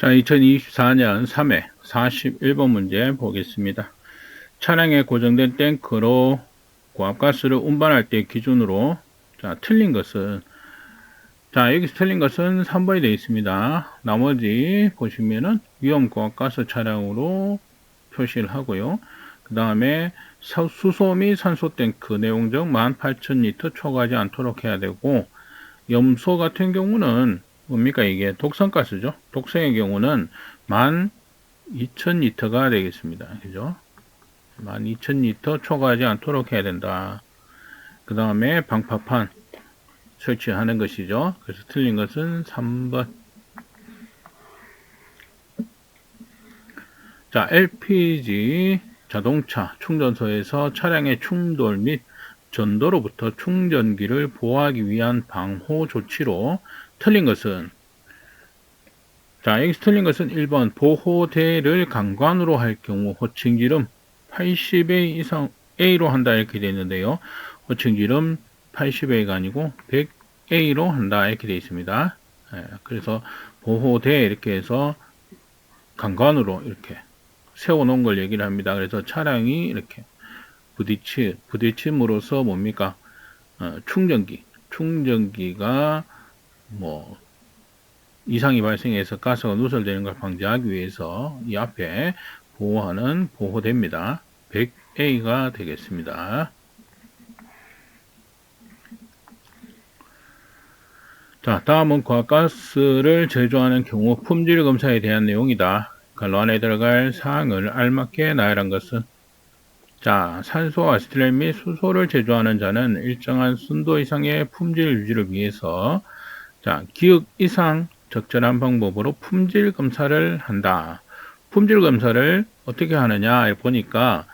자, 2024년 3회 41번 문제 보겠습니다. 차량에 고정된 탱크로 고압가스를 운반할 때 기준으로 틀린 것은 여기서 틀린 것은 3번이 되어 있습니다. 나머지 보시면은 위험 고압가스 차량으로 표시를 하고요. 그 다음에 수소 및 산소 탱크 내용적 18,000리터 초과하지 않도록 해야 되고, 염소 같은 경우는 뭡니까? 이게 독성가스죠. 독성의 경우는 12,000리터가 되겠습니다. 그죠? 12,000리터 초과하지 않도록 해야 된다. 그 다음에 방파판 설치하는 것이죠. 그래서 틀린 것은 3번. 자, LPG 자동차 충전소에서 차량의 충돌 및 전도로부터 충전기를 보호하기 위한 방호 조치로 틀린 것은, 여기서 틀린 것은 1번 보호대를 강관으로 할 경우 호칭기름 80A 이상 A로 한다 이렇게 되어 있는데요. 호칭기름 80A가 아니고 100A로 한다 이렇게 되어 있습니다. 그래서 보호대 이렇게 해서 강관으로 이렇게 세워놓은 걸 얘기를 합니다. 그래서 차량이 이렇게 부딪힘으로써 뭡니까? 충전기가 뭐 이상이 발생해서 가스가 누설되는 걸 방지하기 위해서 이 앞에 보호하는 보호대입니다. 100A가 되겠습니다. 자, 다음은 고압가스를 제조하는 경우 품질 검사에 대한 내용이다. 갈로 안에 들어갈 사항을 알맞게 나열한 것은, 자, 산소, 아세틸렌 및 수소를 제조하는 자는 일정한 순도 이상의 품질 유지를 위해서 기억 이상 적절한 방법으로 품질 검사를 한다. 품질 검사를 어떻게 하느냐 보니까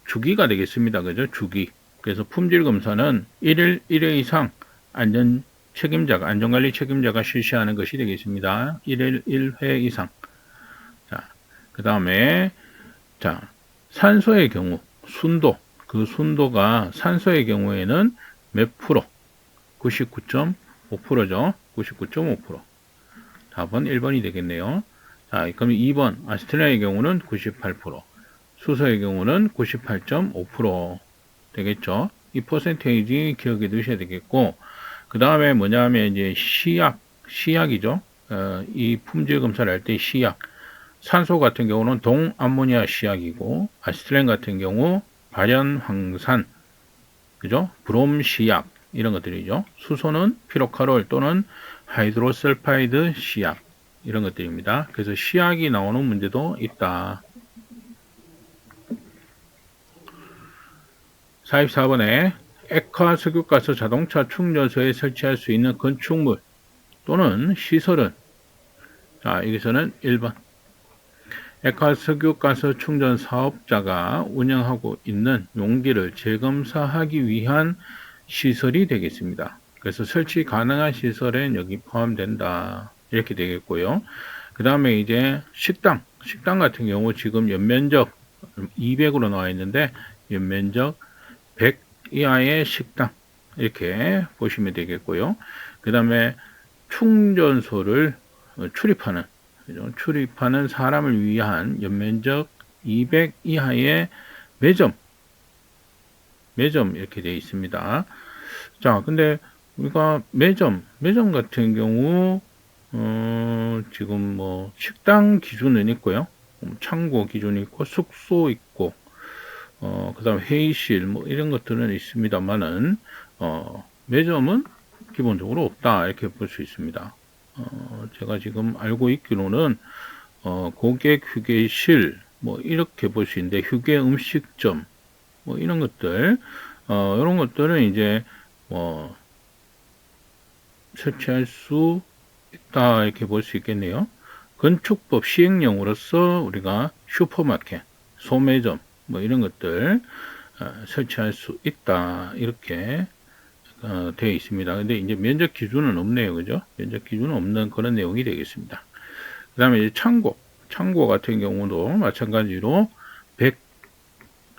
주기가 되겠습니다. 그죠? 주기. 그래서 품질 검사는 1일 1회 이상 안전관리 책임자가 실시하는 것이 되겠습니다. 1일 1회 이상. 그 다음에 산소의 경우 순도, 그 순도가 산소의 경우에는 몇 프로? 99.5%죠. 99.5%. 답은 1번이 되겠네요. 자, 그럼 2번 아세틸렌의 경우는 98%, 수소의 경우는 98.5% 되겠죠. 이 퍼센테이지 기억해 두셔야 되겠고, 그 다음에 뭐냐면 이제 시약이죠. 이 품질 검사를 할 때 시약. 산소 같은 경우는 동암모니아 시약이고, 아세틸렌 같은 경우 발연황산, 그죠? 브롬 시약 이런 것들이죠. 수소는 피로카롤 또는 하이드로설파이드 시약 이런 것들입니다. 그래서 시약이 나오는 문제도 있다. 44번에 액화 석유가스 자동차 충전소에 설치할 수 있는 건축물 또는 시설은, 여기서는 1번 액화 석유가스 충전 사업자가 운영하고 있는 용기를 재검사하기 위한 시설이 되겠습니다. 그래서 설치 가능한 시설엔 여기 포함된다 이렇게 되겠고요. 그 다음에 이제 식당 같은 경우 지금 연면적 200으로 나와 있는데 연면적 100 이하의 식당 이렇게 보시면 되겠고요. 그 다음에 충전소를 출입하는 사람을 위한 연면적 200 이하의 매점 이렇게 되어 있습니다. 자, 근데 우리가 매점 같은 경우 지금 뭐 식당 기준은 있고요. 창고 기준이 있고 숙소 있고 그 다음 회의실 뭐 이런 것들은 있습니다만은 매점은 기본적으로 없다 이렇게 볼 수 있습니다. 제가 지금 알고 있기로는 고객 휴게실 뭐 이렇게 볼 수 있는데 휴게 음식점 뭐 이런 것들 이런 것들은 이제 설치할 수 있다 이렇게 볼 수 있겠네요. 건축법 시행령으로서 우리가 슈퍼마켓, 소매점 뭐 이런 것들 설치할 수 있다 이렇게 되어 있습니다. 근데 이제 면적 기준은 없네요. 그죠? 면적 기준은 없는 그런 내용이 되겠습니다. 그 다음에 이제 창고 같은 경우도 마찬가지로 100,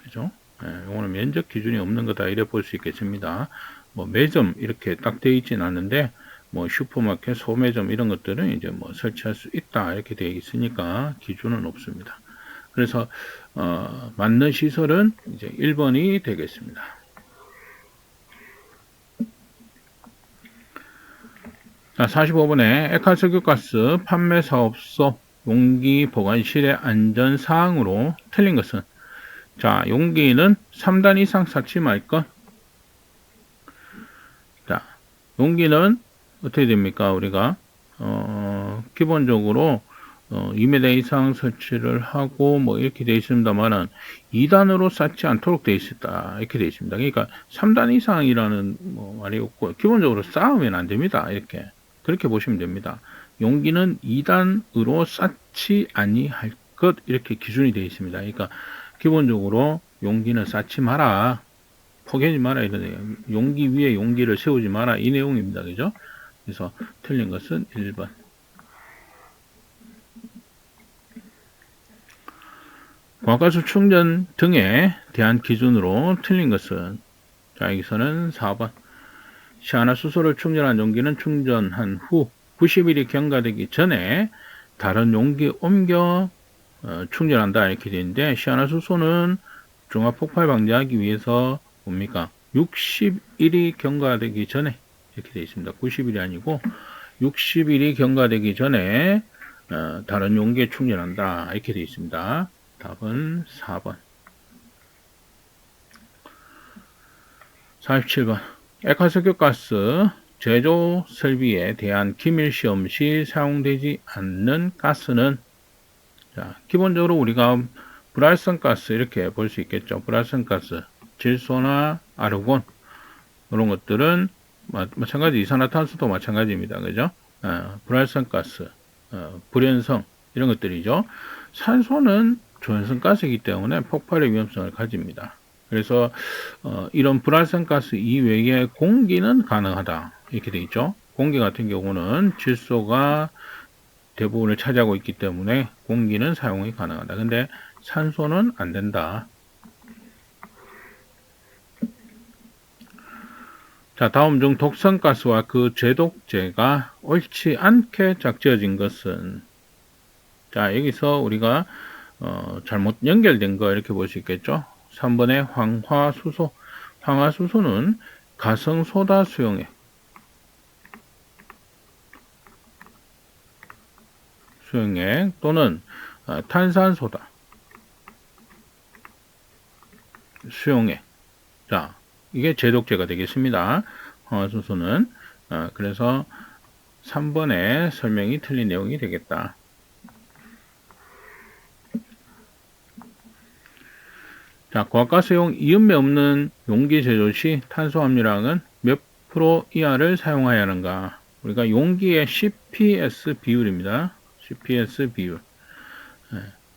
그죠? 이거는 면적 기준이 없는 거다 이래 볼 수 있겠습니다. 뭐 매점 이렇게 딱 되어 있진 않는데 뭐 슈퍼마켓, 소매점 이런 것들은 이제 뭐 설치할 수 있다 이렇게 되어 있으니까 기준은 없습니다. 그래서 맞는 시설은 이제 1번이 되겠습니다. 자, 45번에 액화석유가스 판매 사업소 용기 보관실의 안전 사항으로 틀린 것은, 자, 용기는 3단 이상 쌓지 말 것. 자, 용기는 어떻게 됩니까? 우리가 기본적으로 2m 이상 설치를 하고 뭐 이렇게 되어 있습니다만은 2단으로 쌓지 않도록 되어 있다 이렇게 되어 있습니다. 그러니까 3단 이상이라는 뭐 말이 없고 기본적으로 쌓으면 안 됩니다. 이렇게 그렇게 보시면 됩니다. 용기는 2단으로 쌓지 아니할 것 이렇게 기준이 되어 있습니다. 그러니까 기본적으로 용기는 쌓지 마라, 포기하지 마라 이러네요. 용기 위에 용기를 세우지 마라 이 내용입니다. 그죠? 그래서 틀린 것은 1번. 과가수 충전 등에 대한 기준으로 틀린 것은, 자, 여기서는 4번. 시아나수소를 충전한 용기는 충전한 후 90일이 경과되기 전에 다른 용기 옮겨 충전한다 이렇게 되는데, 시아나수소는 중화폭발 방지하기 위해서 뭡니까? 60일이 경과되기 전에 이렇게 되어 있습니다. 90일이 아니고 60일이 경과되기 전에 다른 용기에 충전한다 이렇게 되어 있습니다. 답은 4번. 47번. 액화석유가스 제조 설비에 대한 기밀 시험 시 사용되지 않는 가스는, 자, 기본적으로 우리가 불활성 가스 이렇게 볼 수 있겠죠. 불활성 가스, 질소나 아르곤 이런 것들은 마찬가지, 이산화탄소도 마찬가지입니다. 그죠? 불활성 가스, 불연성 이런 것들이죠. 산소는 조연성 가스이기 때문에 폭발의 위험성을 가집니다. 그래서 이런 불활성 가스 이외에 공기는 가능하다 이렇게 되어 있죠. 공기 같은 경우는 질소가 대부분을 차지하고 있기 때문에 공기는 사용이 가능하다. 근데 산소는 안 된다. 자, 다음 중 독성가스와 그 제독제가 옳지 않게 작지어진 것은, 자, 여기서 우리가 잘못 연결된 거 이렇게 볼 수 있겠죠. 3번의 황화수소. 황화수소는 가성소다 수용액 또는 탄산소다 수용액. 자, 이게 제독제가 되겠습니다. 황화수소는. 그래서 3번의 설명이 틀린 내용이 되겠다. 자, 과가스용 이음매 없는 용기 제조 시 탄소 함유량은 몇 프로 이하를 사용해야 하는가? 우리가 용기의 CPS 비율입니다. CPS 비율.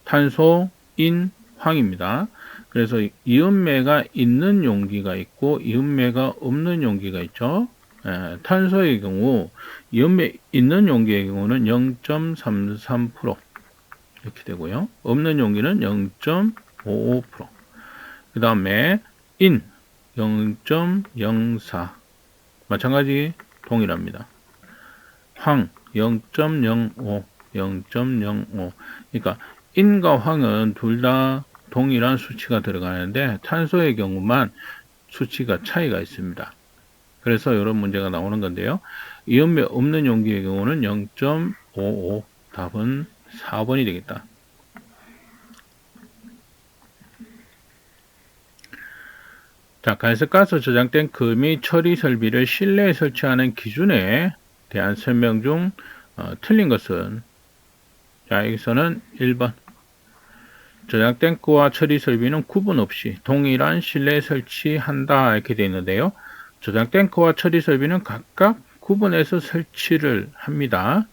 탄소, 인, 황입니다. 그래서 이음매가 있는 용기가 있고 이음매가 없는 용기가 있죠. 탄소의 경우 이음매 있는 용기의 경우는 0.33% 이렇게 되고요. 없는 용기는 0.55%. 그 다음에 인 0.04 마찬가지 동일합니다. 황 0.05 0.05. 그러니까 인과 황은 둘 다 동일한 수치가 들어가는데 탄소의 경우만 수치가 차이가 있습니다. 그래서 이런 문제가 나오는 건데요. 이음매 없는 용기의 경우는 0.55. 답은 4번이 되겠다. 자, 갈색가스 저장 탱크 및 처리 설비를 실내에 설치하는 기준에 대한 설명 중 틀린 것은, 자, 여기서는 1번. 저장 탱크와 처리 설비는 구분 없이 동일한 실내에 설치한다 이렇게 되어 있는데요. 저장 탱크와 처리 설비는 각각 구분해서 설치를 합니다.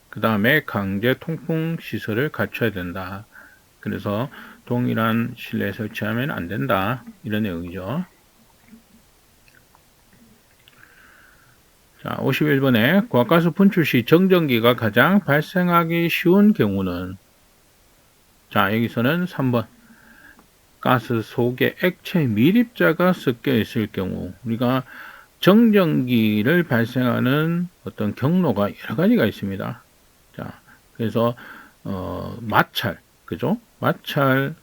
그 다음에 강제 통풍 시설을 갖춰야 된다. 그래서 동일한 실내에 설치하면 안 된다 이런 내용이죠. 자, 51번에 과가스 분출 시 정전기가 가장 발생하기 쉬운 경우는, 자, 여기서는 3번. 가스 속에 액체 밀입자가 섞여 있을 경우. 우리가 정전기를 발생하는 어떤 경로가 여러 가지가 있습니다. 자, 그래서 마찰, 그죠? 마찰로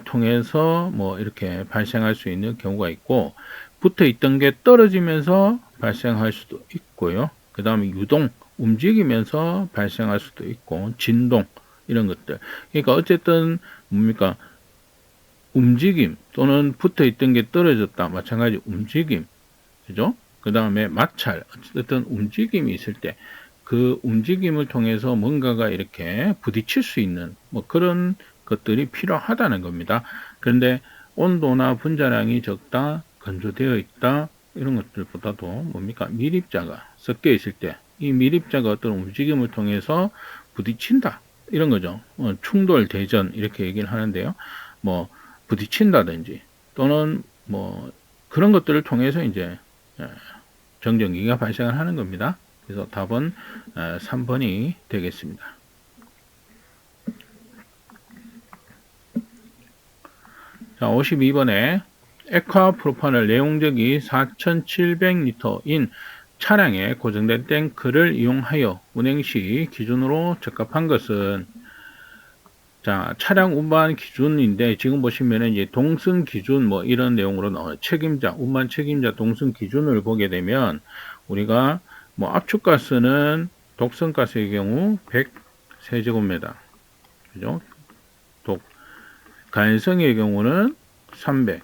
통해서 뭐 이렇게 발생할 수 있는 경우가 있고, 붙어 있던 게 떨어지면서 발생할 수도 있고요. 그 다음에 유동, 움직이면서 발생할 수도 있고, 진동, 이런 것들. 그러니까 어쨌든 뭡니까? 움직임 또는 붙어 있던 게 떨어졌다. 마찬가지 움직임. 그죠? 그 다음에 마찰. 어쨌든 움직임이 있을 때 그 움직임을 통해서 뭔가가 이렇게 부딪힐 수 있는 뭐 그런 것들이 필요하다는 겁니다. 그런데 온도나 분자량이 적다, 건조되어 있다, 이런 것들보다도 뭡니까? 밀입자가 섞여 있을 때 이 밀입자가 어떤 움직임을 통해서 부딪힌다. 이런 거죠. 충돌, 대전 이렇게 얘기를 하는데요. 뭐 부딪힌다든지 또는 뭐 그런 것들을 통해서 이제 정전기가 발생을 하는 겁니다. 그래서 답은 3번이 되겠습니다. 자, 52번에 액화프로판을 내용적이 4,700리터인 차량에 고정된 탱크를 이용하여 운행 시 기준으로 적합한 것은, 자, 차량 운반 기준인데 지금 보시면은 이제 동승 기준 뭐 이런 내용으로 나와요. 책임자, 운반 책임자 동승 기준을 보게 되면 우리가 뭐 압축가스는 독성가스의 경우 100세제곱미터, 그죠? 가연성의 경우는 300,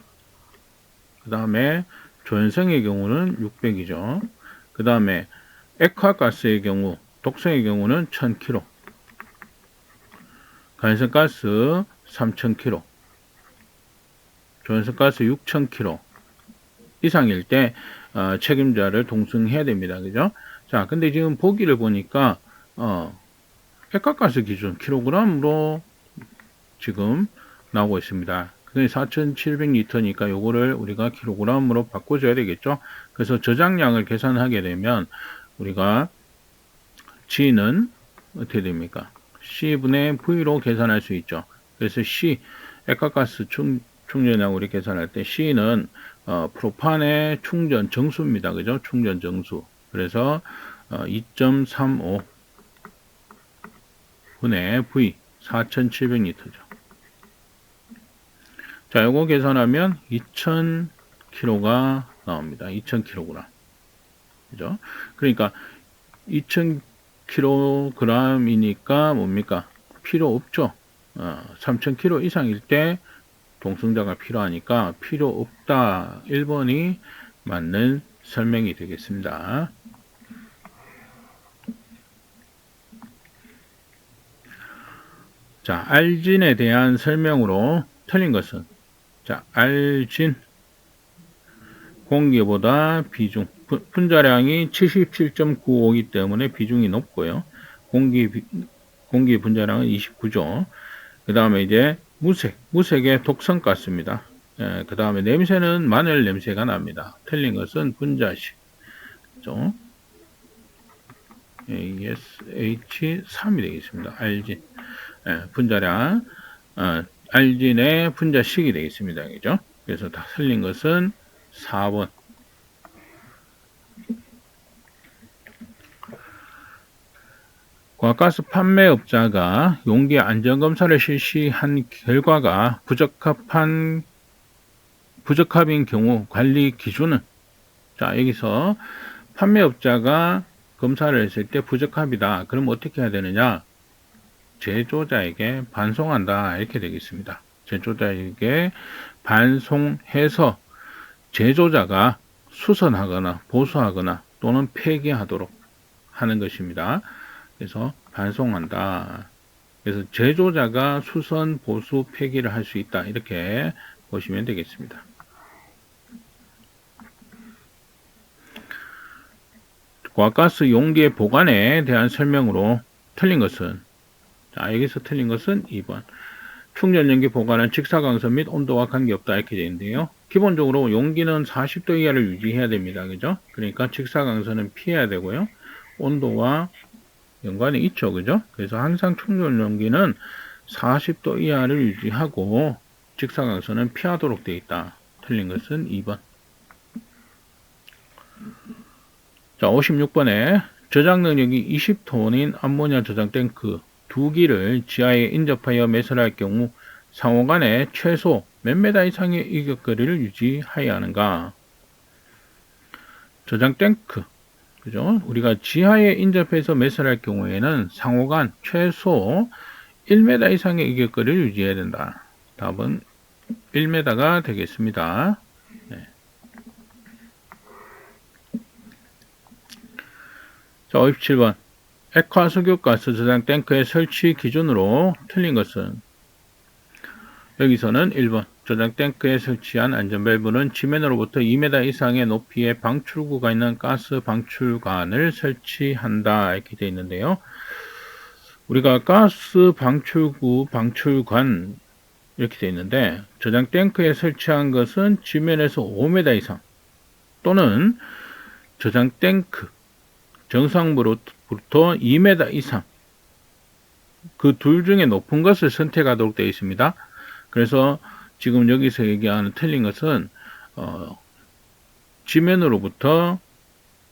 그 다음에 조연성의 경우는 600이죠. 그 다음에 액화가스의 경우, 독성의 경우는 1000kg, 가연성가스 3000kg, 조연성가스 6000kg 이상일 때 책임자를 동승해야 됩니다. 그죠? 자, 근데 지금 보기를 보니까 액화가스 기준 킬로그램으로 지금 나오고 있습니다. 4,700리터니까 요거를 우리가 킬로그램으로 바꿔줘야 되겠죠. 그래서 저장량을 계산하게 되면 우리가 G는 어떻게 됩니까? C분의 V로 계산할 수 있죠. 그래서 C, 액화가스 충전량을 우리 계산할 때 C는 프로판의 충전 정수입니다. 그죠? 충전 정수. 그래서 2.35 분의 V 4,700리터죠. 자, 요거 계산하면 2,000kg가 나옵니다. 2,000kg. 그죠? 그러니까 2,000kg이니까 뭡니까? 필요 없죠. 3,000kg 이상일 때 동승자가 필요하니까 필요 없다. 1번이 맞는 설명이 되겠습니다. 자, 알진에 대한 설명으로 틀린 것은, 자, 알진 공기보다 비중, 분자량이 77.95이기 때문에 비중이 높고요. 공기 분자량은 29죠. 그 다음에 이제 무색의 독성가스입니다. 그 다음에 냄새는 마늘 냄새가 납니다. 틀린 것은 분자식. 그죠? ASH3이 되겠습니다. 알진. 분자량, 알진의 분자식이 되겠습니다. 그죠? 그래서 다 틀린 것은 4번. 과가스 판매업자가 용기 안전검사를 실시한 결과가 부적합인 경우 관리 기준은, 자, 여기서 판매업자가 검사를 했을 때 부적합이다. 그럼 어떻게 해야 되느냐? 제조자에게 반송한다. 이렇게 되겠습니다. 제조자에게 반송해서 제조자가 수선하거나 보수하거나 또는 폐기하도록 하는 것입니다. 그래서 반송한다. 그래서 제조자가 수선, 보수, 폐기를 할 수 있다. 이렇게 보시면 되겠습니다. 과가스 용기의 보관에 대한 설명으로 틀린 것은, 자, 여기서 틀린 것은 2번. 충전용기 보관은 직사광선 및 온도와 관계없다. 이렇게 되어 있는데요. 기본적으로 용기는 40도 이하를 유지해야 됩니다. 그죠? 그러니까 직사광선은 피해야 되고요. 온도와 연관이 있죠. 그죠? 그래서 항상 충전용기는 40도 이하를 유지하고 직사광선은 피하도록 되어 있다. 틀린 것은 2번. 자, 56번에 저장 능력이 20톤인 암모니아 저장 탱크 2기를 지하에 인접하여 매설할 경우 상호간에 최소 몇 메다 이상의 이격거리를 유지해야 하는가? 저장 탱크, 그죠? 우리가 지하에 인접해서 매설할 경우에는 상호간 최소 1m 이상의 이격거리를 유지해야 된다. 답은 1m가 되겠습니다. 네. 자, 57번. 액화석유가스 저장 탱크의 설치 기준으로 틀린 것은? 여기서는 1번. 저장 탱크에 설치한 안전밸브는 지면으로부터 2m 이상의 높이의 방출구가 있는 가스 방출관을 설치한다. 이렇게 되어 있는데요. 우리가 가스 방출구, 방출관 이렇게 되어 있는데 저장 탱크에 설치한 것은 지면에서 5m 이상 또는 저장 탱크 정상부로부터 2m 이상 그 둘 중에 높은 것을 선택하도록 되어 있습니다. 그래서 지금 여기서 얘기하는 틀린 것은 지면으로부터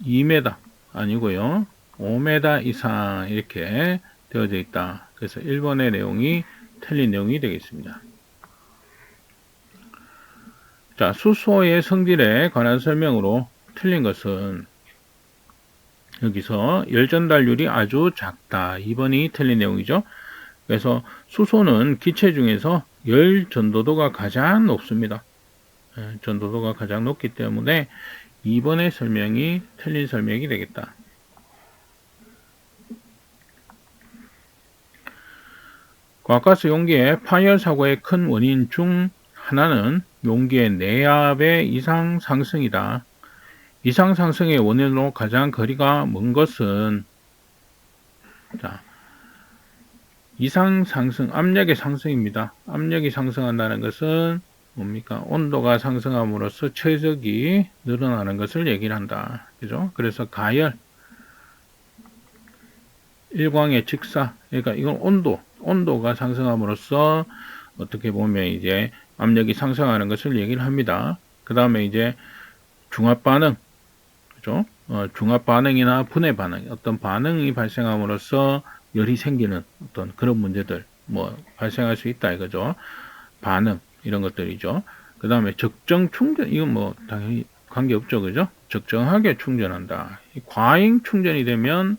2m 아니고요 5m 이상 이렇게 되어져 있다. 그래서 1번의 내용이 틀린 내용이 되겠습니다. 자, 수소의 성질에 관한 설명으로 틀린 것은 여기서 열 전달률이 아주 작다. 2번이 틀린 내용이죠. 그래서 수소는 기체 중에서 열 전도도가 가장 높습니다. 전도도가 가장 높기 때문에 2번의 설명이 틀린 설명이 되겠다. 과가스 용기의 파열 사고의 큰 원인 중 하나는 용기의 내압의 이상 상승이다. 이상 상승의 원인으로 가장 거리가 먼 것은 자, 이상 상승, 압력의 상승입니다. 압력이 상승한다는 것은 뭡니까? 온도가 상승함으로써 최적이 늘어나는 것을 얘기를 한다. 그죠? 그래서 가열, 일광의 직사, 그러니까 이건 온도가 상승함으로써 어떻게 보면 이제 압력이 상승하는 것을 얘기를 합니다. 그 다음에 이제 중합 반응, 그죠? 중합 반응이나 분해 반응, 어떤 반응이 발생함으로써 열이 생기는 어떤 그런 문제들, 발생할 수 있다 이거죠. 반응, 이런 것들이죠. 그 다음에 적정 충전, 이건 당연히 관계없죠, 그죠? 적정하게 충전한다. 과잉 충전이 되면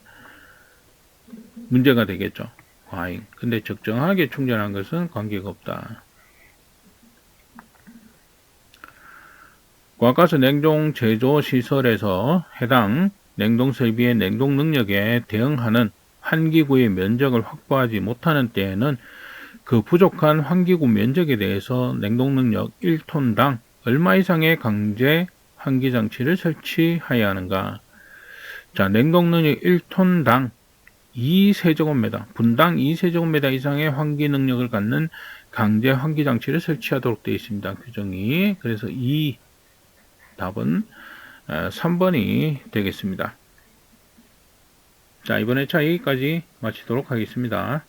문제가 되겠죠. 과잉. 근데 적정하게 충전한 것은 관계가 없다. 과가스 냉동 제조 시설에서 해당 냉동 설비의 냉동 능력에 대응하는 환기구의 면적을 확보하지 못하는 때에는 그 부족한 환기구 면적에 대해서 냉동 능력 1톤당 얼마 이상의 강제 환기 장치를 설치해야 하는가? 자, 냉동 능력 1톤당 2세제곱미터, 분당 2세제곱미터 이상의 환기 능력을 갖는 강제 환기 장치를 설치하도록 되어 있습니다. 규정이. 그래서 이 답은 3번이 되겠습니다. 자, 이번 회차 여기까지 마치도록 하겠습니다.